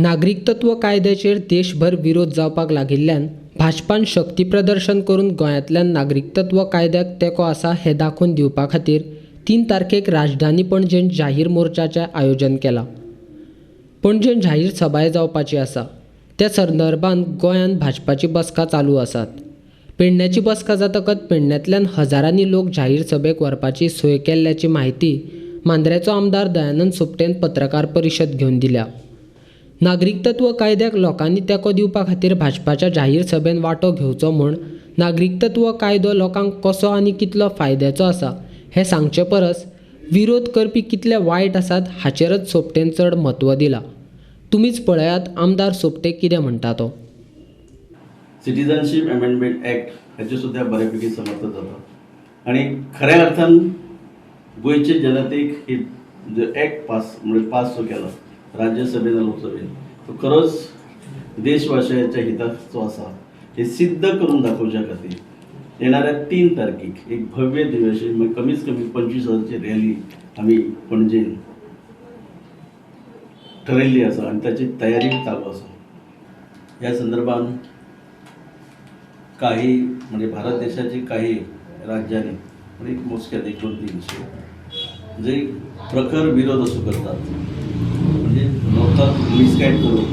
नागरिकत्व कायद्याचेर देशभर विरोध जावपाक लागिल्ल्यान भाजपान शक्ती प्रदर्शन करून गोंयांतल्यान नागरिकत्व कायद्याक तेंको आसा हें दाखोवन दिवपा खातीर 3 तारखेक राजधानी पणजेन जाहीर मोर्चाचें आयोजन केलां. पणजेन जाहीर सभाय जावपाची आसा. त्या संदर्भात गोंयांत भाजपाची बसका चालू आसात. पेडण्याची बसका जातकच पेडण्यातल्यान हजारांनी लोक जाहीर सभेक वरपाची सोय केल्ल्याची माहिती मांद्रेचो आमदार दयानंद सोपटेन पत्रकार परिशद घेवन दिल्या. नागरिकत्व कायद्याक लोकांनी तेंको दिवपा खातीर भाजपाच्या जाहीर सभेन वांटो घेवचो म्हूण नागरिकत्व कायदो लोकांक कसो आनी कितलो फायद्याचो आसा हें सांगचे परस विरोध करपी कितले वायट आसात हाचेरच सोपटेन चड म्हत्व दिलां. तुमीच पळयात आमदार सोपटे कितें म्हणटा तो. सिटीजनशीप अमेंडमेंट ॲक्ट हाचे सुद्धा बऱ्यापैकी समर्थन जाता आणि खऱ्या अर्थान गोंयचे जनतेक ही जो ॲक्ट पास जो केला राज्यसभेन लोकसभेन तो खरोच देशवासियांच्या हिताचो आसा हे सिद्ध करून दाखोवच्या खातीर येणाऱ्या 3 तारखेक एक भव्य दिवशी कमीत कमी 25,000ची रॅली आमी पणजेन ठरयल्ली आसा आणि त्याची तयारी चालू आसा. ह्या संदर्भात काही म्हणजे भारत देशाची काही राज्यांनी म्हणजे मोजक्यात 1-2-3 जे प्रखर विरोध असो करतात म्हणजे लोकांक मिसगायड करून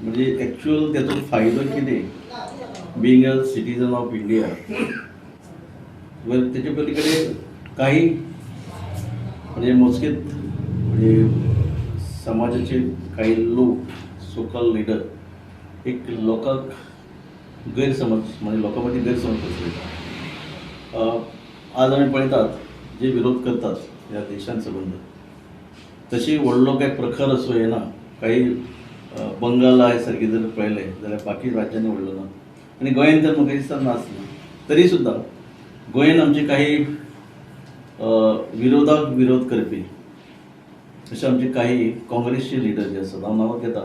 म्हणजे ॲक्च्युअल त्याचो फायदो कितें being a citizen of India त्याच्या पलीकडे काही म्हणजे मोजकेत म्हणजे समाजाचे काही लोक सोकल लिडर एक लोकांक गैरसमज म्हणजे लोकांमध्ये गैरसमज पसरयता. आज आमी पळयतात जे विरोध करतात ह्या देशान संबंध तशी व्हडलो काय प्रखर असो येना. काही बंगाला सारखे जर पळयले जाल्यार बाकी राज्यांनी व्हडलो ना आणि गोंयांत तर म्हाका दिसता नासना. तरी सुद्दां गोंयांत आमचे काही विरोधाक विरोध करपी असे आमचे काही काँग्रेसचे लिडर जे आसात हांव नांवां घेता.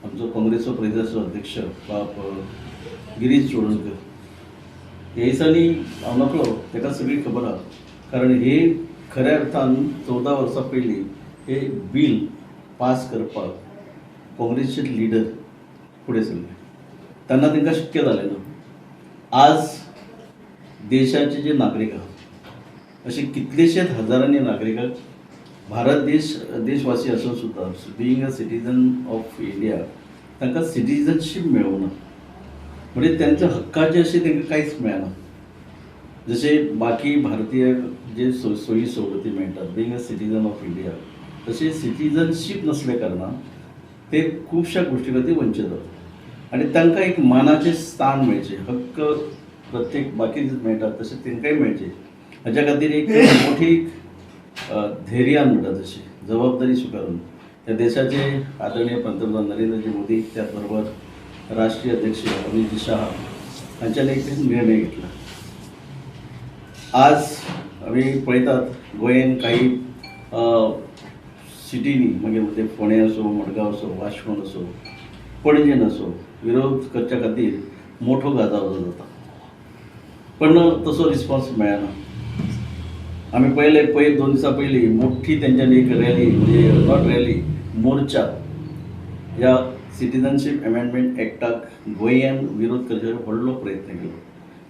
आमचो काँग्रेसचो प्रदेशाचो अध्यक्ष बाब गिरीश चोडणकर हे दिसांनी हांव नकळो ताका सगळी खबर आहा. कारण हे खऱ्या अर्थान 14 वर्सां पयलीं हे बील पास करपाक काँग्रेसचे लिडर फुडें सरले तेन्ना तांकां शक्य जालें ना. आज देशाचे जे नागरीक आहात असे कितलेशेच हजारांनी नागरिकांक भारत देशवासी असून सुद्दां being a citizen of India तांकां सिटीजनशीप मेळूना. म्हणजे त्यांच्या हक्काचे असे तांकां कांयच मेळना. जसे बाकी भारतीय जे सोयी सवलती मेळटात being a citizen of India तसे सिटीजनशीप नसल्या कारणान ते खुबश्या गोष्टी खातीर वंचीत जातात आणि तांकां एक मानाचें स्थान मेळचें हक्क प्रत्येक बाकी मेळटात तशें तांकांय मेळचें हाच्या खातीर एक मोठी धैर्यान म्हणटा तशी जबाबदारी स्विकारून त्या देशाचे आदरणीय पंतप्रधान नरेंद्रजी मोदी त्याचबरोबर राष्ट्रीय अध्यक्ष अमित शाह हांच्यानी एक निर्णय घेतला. आज आमी पळयतात गोंयांत काही सिटीनी मागीर ते फोंडे असो मडगांव असो वाशकोण असो पणजेन असो विरोध करच्या खातीर मोठो गाजावाजो जाता पण तसो रिस्पॉन्स मेळना. आमी पळयले 2 दिसां पयलीं मोठी तेंच्यांनी एक रॅली म्हणजे नॉट रॅली मोर्चा ह्या सिटीजनशीप अमेंडमेंट ॲक्टाक गोंयांत विरोध करचे व्हडलो प्रयत्न केलो.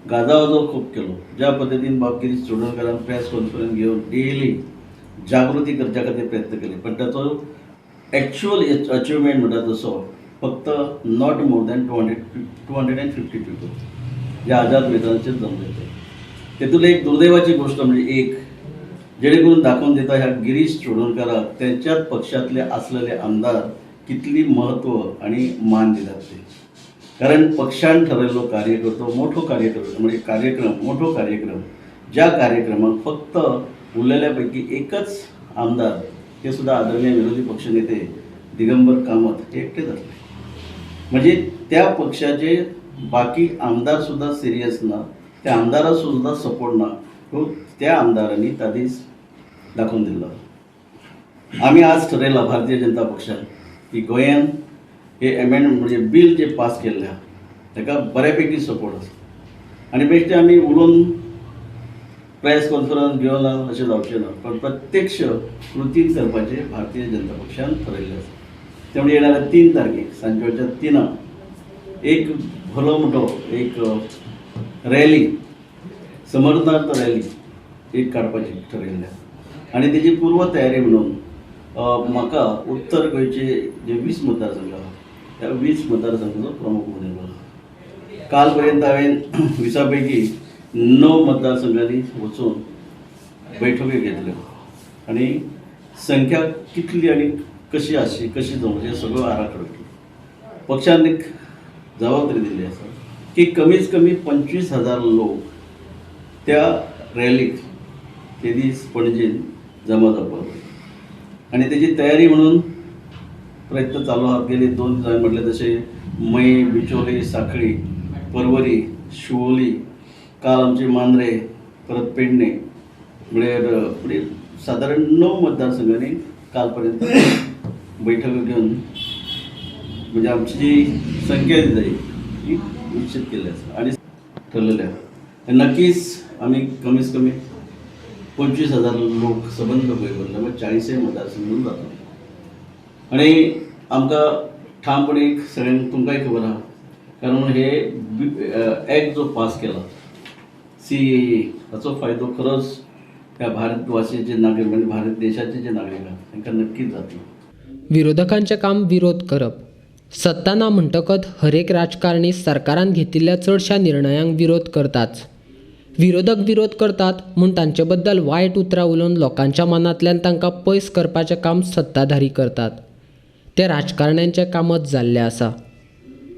गाजावाजो खूब केलो. ज्या पद्दतीन बाब गिरीश चोडणकरान प्रेस कॉन्फरन्स घेवन डेली जागृती करच्या खातीर प्रयत्न केले पण ताचो ॲक्च्युअल अचिवमेंट म्हणटा तसो फक्त नॉट मोर दॅन 250 पीपल ह्या आझाद मैदानाचेर जमले. तेतूंतली एक दुर्दैवाची गोष्ट म्हणजे एक जेणे करून दाखोवन दिता ह्या गिरीश चोडणकराक त्यांच्याच पक्षातले असलेले आमदार कितली महत्व आणि मान दितात ते. कारण पक्षान ठरयल्लो कार्यकर्तो मोठो कार्यकर्तो म्हणजे मोठो कार्यक्रम ज्या कार्यक्रमाक फक्त उरलेल्या पैकी एकच आमदार ते सुद्धा आदरणीय विरोधी पक्षनेते दिगंबर कामत हे एकटे जातले. म्हणजे त्या पक्षाचे बाकी आमदार सुद्धा सिरियस ना त्या आमदाराक सुद्धा सपोर्ट ना तो त्या आमदारांनी त्या दीस दाखोवन दिल्लो. आमी आज ठरयलां भारतीय जनता पक्षान की गोंयांत हे अमेंडमेंट म्हणजे बील जे पास केल्लें ताका बऱ्यापैकी सपोर्ट आसा आणि बेश्टे आमी उलोवन प्रेस कॉन्फरन्स घेवन अशें जावचें ना, पण प्रत्यक्ष कृतीन करपाचें भारतीय जनता पक्षान ठरयिल्लें आसा. त्यामुळे येणाऱ्या 3 तारखेक सांजवेळच्या 3 एक भलो मोठो एक रॅली, समर्थनार्थ रॅली एक काडपाची ठरयिल्लें आसा. आनी तेजी पूर्व तयारी म्हणून म्हाका उत्तर गोंयचे जे 20 मतदारसंघ आहा त्या 20 मतदारसंघाचो प्रमुख नेमलो. काल पर्यंत हांवें 20 पैकी 9 मतदारसंघांनी वचून बैठको घेतल्यो आनी संख्या कितली आनी कशी आसची, कशी जावची हें सगळो आराखडो केलो. पक्षान एक जबाबदारी दिल्ली आसा की कमीत कमी 25,000 लोक त्या रॅलीक ते दीस पणजेन जमा जावपाक जाय आनी तेजी तयारी म्हणून प्रयत्न चालू आहात. गेली 2 दीस हांवें म्हटलें तशें मयी, बिचोली, सांखळी, परवरी, शिवोली, काल आमचे मांद्रे, परत पेडणे, म्हणजे सादारण 9 मतदारसंघांनी काल पर्यंत बैठको घेवन म्हणजे आमची जी संख्या जी जाय ती निश्चित केल्ली आसा आनी ठरलेली आसा. नक्कीच आमी कमीत कमी 25,000 लोक सबंद गोंय भरले, म्हणजे 40 मतदारसंघ जाता. आनी आमकां ठामपणे सगळ्यांक तुमकांय खबर आहा, कारण हे एक्ट जो पास केला CAA हाचो फायदो खरोच ह्या भारतवासी जे नागरीक म्हणजे भारत देशाचे जे नागरीक आहात तांकां नक्कीच जातलो. विरोधकांचें काम विरोध करप. सत्ता ना म्हणटकच हरेक राजकारणी सरकारान घेतिल्ल्या चडशा निर्णयांक विरोध करताच. विरोधक विरोध करतात म्हूण तांचे बद्दल वायट उतरां उलोवन लोकांच्या मनांतल्यान तांकां पयस करपाचें काम सत्ताधारी करतात. तें राजकारण्यांचें कामच जाल्लें आसा.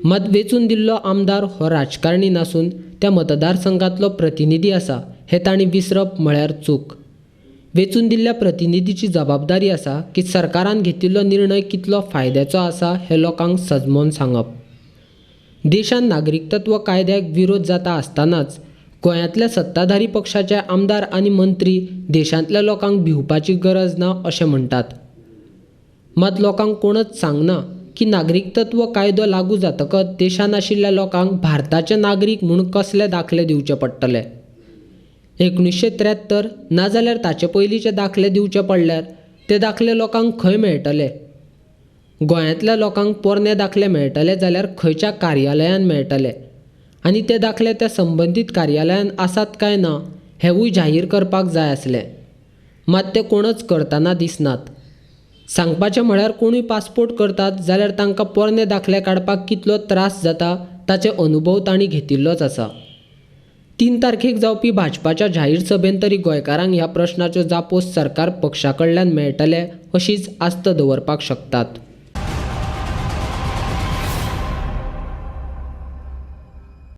मत वेचून दिल्लो आमदार हो राजकारणी नासून त्या मतदारसंघातलो प्रतिनिधी आसा हें तांणी विसरप म्हळ्यार चूक. वेचून दिल्ल्या प्रतिनिधीची जबाबदारी आसा की सरकारान घेतिल्लो निर्णय कितलो फायद्याचो आसा हें लोकांक सजमोवन सांगप. देशांत नागरिकत्व कायद्याक विरोध जाता आसतनाच गोंयांतल्या सत्ताधारी पक्षाचे आमदार आनी मंत्री देशांतल्या लोकांक भिवपाची गरज ना अशें म्हणटात. मात लोकांक कोणच सांगना की नागरिकत्व कायदो लागू जातकच देशांत आशिल्ल्या लोकांक भारताचे नागरीक म्हूण कसले दाखले दिवचे पडटले. 1973 नाजाल्यार ताचे पयलींचे दाखले दिवचे पडल्यार ते दाखले लोकांक खंय मेळटले? गोंयांतल्या लोकांक पोरने दाखले मेळटले जाल्यार खंयच्या कार्यालयांत मेळटले आनी ते दाखले त्या संबंदीत कार्यालयांत आसात काय ना हेंवूय जाहीर करपाक जाय आसलें. मात ते कोणच करतना दिसनात. सांगपाचें म्हळ्यार कोणूय पासपोर्ट करतात जाल्यार तांकां पोरने दाखले काडपाक कितलो त्रास जाता ताचे अनुभव तांणी घेतिल्लोच आसा. 3 तारखेक जावपी भाजपाच्या जाहीर सभेन तरी गोंयकारांक ह्या प्रश्नाच्यो जापो सरकार पक्षा कडल्यान मेळटले अशीच आस्त दवरपाक शकतात.